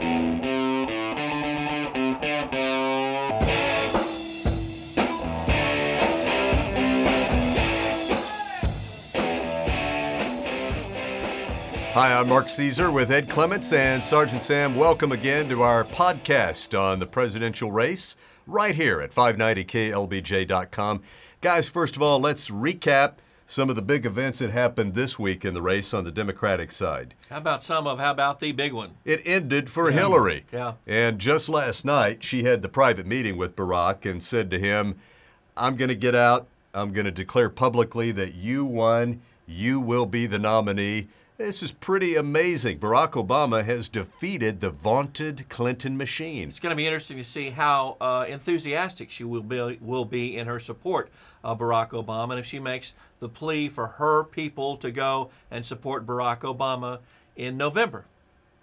Hi, I'm Mark Caesar with Ed Clements and Sergeant Sam. Welcome again to our podcast on the presidential race right here at 590klbj.com. Guys, first of all, let's recap some of the big events that happened this week in the race on the Democratic side. How about the big one? It ended for Hillary. Yeah. And just last night, she had the private meeting with Barack and said to him, I'm going to get out. I'm going to declare publicly that you won. You will be the nominee. This is pretty amazing. Barack Obama has defeated the vaunted Clinton machine. It's going to be interesting to see how enthusiastic she will be in her support of Barack Obama, and if she makes the plea for her people to go and support Barack Obama in November.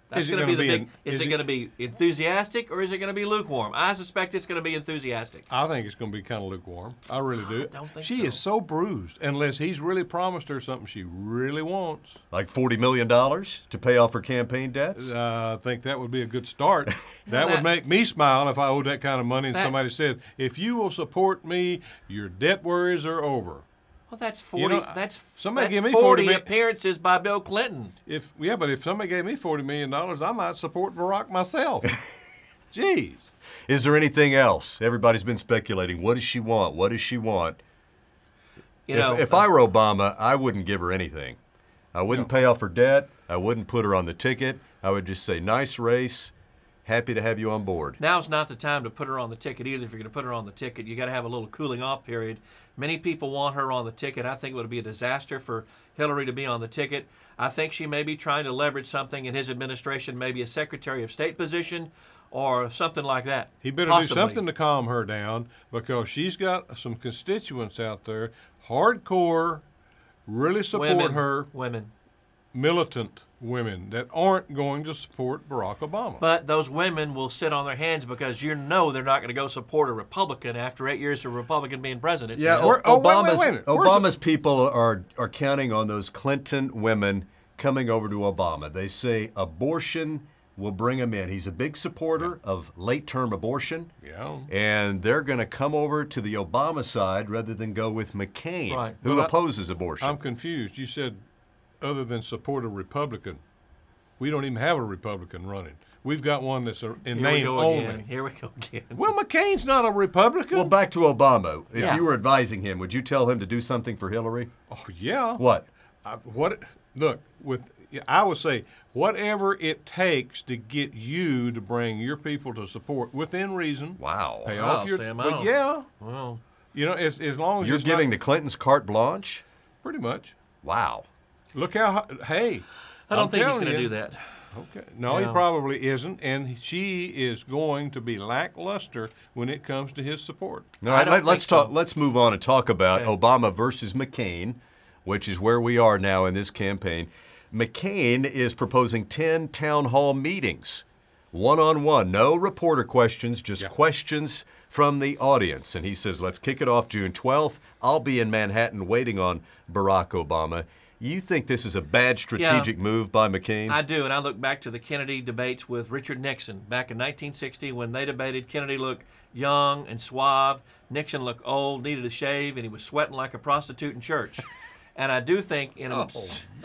That's going to be the big. Is it going to be enthusiastic or is it going to be lukewarm? I suspect it's going to be enthusiastic. I think it's going to be kind of lukewarm. I really do. I don't think she is so bruised unless he's really promised her something she really wants. Like $40 million to pay off her campaign debts? I think that would be a good start. That would make me smile if I owed that kind of money and somebody said, if you will support me, your debt worries are over. Well, that's 40. That's somebody give me 40 appearances by Bill Clinton. But if somebody gave me $40 million, I might support Barack myself. Jeez. Is there anything else? Everybody's been speculating. What does she want? What does she want? If I were Obama, I wouldn't give her anything. I wouldn't pay off her debt. I wouldn't put her on the ticket. I would just say, nice race. Happy to have you on board. Now's not the time to put her on the ticket either. If you're going to put her on the ticket, you got to have a little cooling off period. Many people want her on the ticket. I think it would be a disaster for Hillary to be on the ticket. I think she may be trying to leverage something in his administration, maybe a Secretary of State position or something like that. He better do something to calm her down because she's got some constituents out there, hardcore, really support her. Women. Militant women that aren't going to support Barack Obama. But those women will sit on their hands because they're not going to go support a Republican after 8 years of a Republican being president. Yeah, Obama's people are counting on those Clinton women coming over to Obama. They say abortion will bring him in. He's a big supporter of late-term abortion. Yeah. And they're going to come over to the Obama side rather than go with McCain, who opposes abortion. I'm confused. You said other than support a Republican. We don't even have a Republican running. We've got one that's in name only. Here we go again. Well, McCain's not a Republican. Well, back to Obama. If you were advising him, would you tell him to do something for Hillary? Oh, yeah. What? I would say whatever it takes to get you to bring your people to support within reason. Wow. Pay off your. Sam, but well, as long as you're giving the Clintons carte blanche. Pretty much. Wow. Look how, hey. I don't think he's going to do that. Okay. No, he probably isn't, and she is going to be lackluster when it comes to his support. All right, let's move on and talk about Obama versus McCain, which is where we are now in this campaign. McCain is proposing 10 town hall meetings, one-on-one, no reporter questions, just questions from the audience. And he says, let's kick it off June 12th. I'll be in Manhattan waiting on Barack Obama. You think this is a bad strategic move by McCain? I do, and I look back to the Kennedy debates with Richard Nixon back in 1960 when they debated. Kennedy looked young and suave. Nixon looked old, needed a shave, and he was sweating like a prostitute in church. And I do think in a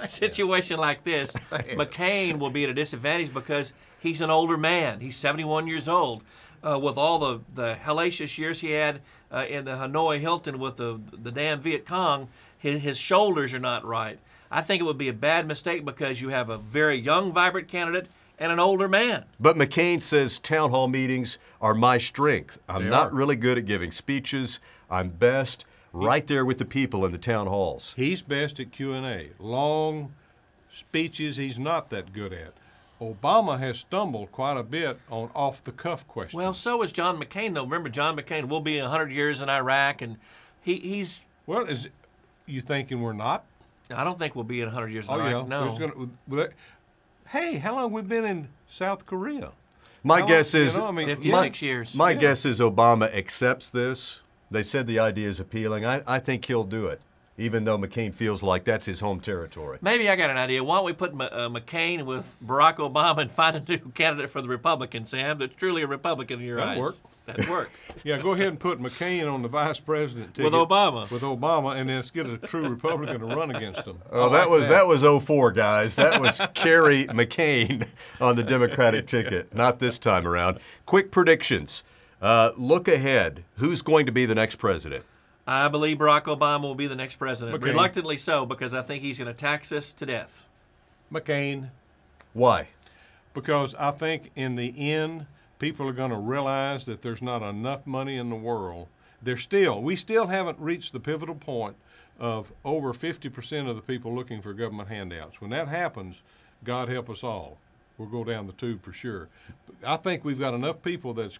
situation like this, McCain will be at a disadvantage because he's an older man. He's 71 years old. With all the hellacious years he had in the Hanoi Hilton with the damn Viet Cong, his shoulders are not right. I think it would be a bad mistake because you have a very young, vibrant candidate and an older man. But McCain says town hall meetings are my strength. I'm not really good at giving speeches. I'm best right there with the people in the town halls. He's best at Q&A. Long speeches he's not that good at. Obama has stumbled quite a bit on off-the-cuff questions. Well, so is John McCain, though. Remember, John McCain will be 100 years in Iraq, and he's... Well, you thinking we're not? I don't think we'll be in 100 years in Iraq, no. Hey, how long have we been in South Korea? My guess is... 56 years. My guess is Obama accepts this. They said the idea is appealing. I think he'll do it. even though McCain feels like that's his home territory. Maybe I got an idea. Why don't we put McCain with Barack Obama and find a new candidate for the Republican, Sam, that's truly a Republican in your eyes? That'd work. That'd work. Yeah, go ahead and put McCain on the vice president ticket. With Obama. With Obama, and then let's get a true Republican to run against him. Oh, that was 04, guys. That was Kerry McCain on the Democratic ticket. Not this time around. Quick predictions. Look ahead. Who's going to be the next president? I believe Barack Obama will be the next president. McCain. Reluctantly so, because I think he's going to tax us to death. McCain. Why? Because I think in the end, people are going to realize that there's not enough money in the world. We still haven't reached the pivotal point of over 50% of the people looking for government handouts. When that happens, God help us all. We'll go down the tube for sure. I think we've got enough people that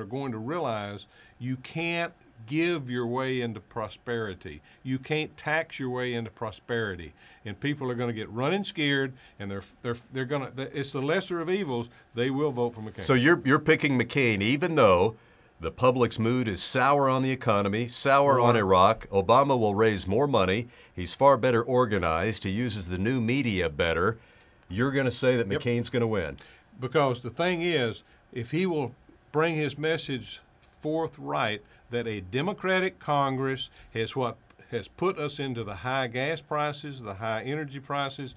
are going to realize you can't give your way into prosperity. You can't tax your way into prosperity. And people are going to get running scared, and they're going to. It's the lesser of evils. They will vote for McCain. So you're picking McCain, even though the public's mood is sour on the economy, sour on Iraq. Obama will raise more money. He's far better organized. He uses the new media better. You're going to say that McCain's going to win. Because the thing is, if he will bring his message forthright that a Democratic Congress has put us into the high gas prices, the high energy prices,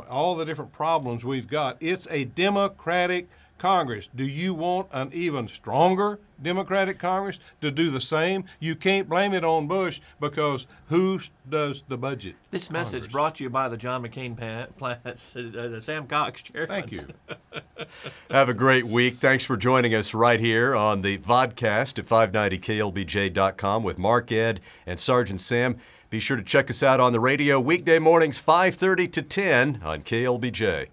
all the different problems we've got. It's a Democratic Congress. Do you want an even stronger Democratic Congress to do the same? You can't blame it on Bush, because who does the budget? This message brought to you by the John McCain plants, Sam Cox, Chairman. Thank you. Have a great week. Thanks for joining us right here on the vodcast at 590klbj.com with Mark, Ed, and Sergeant Sam. Be sure to check us out on the radio weekday mornings 5:30 to 10 on KLBJ.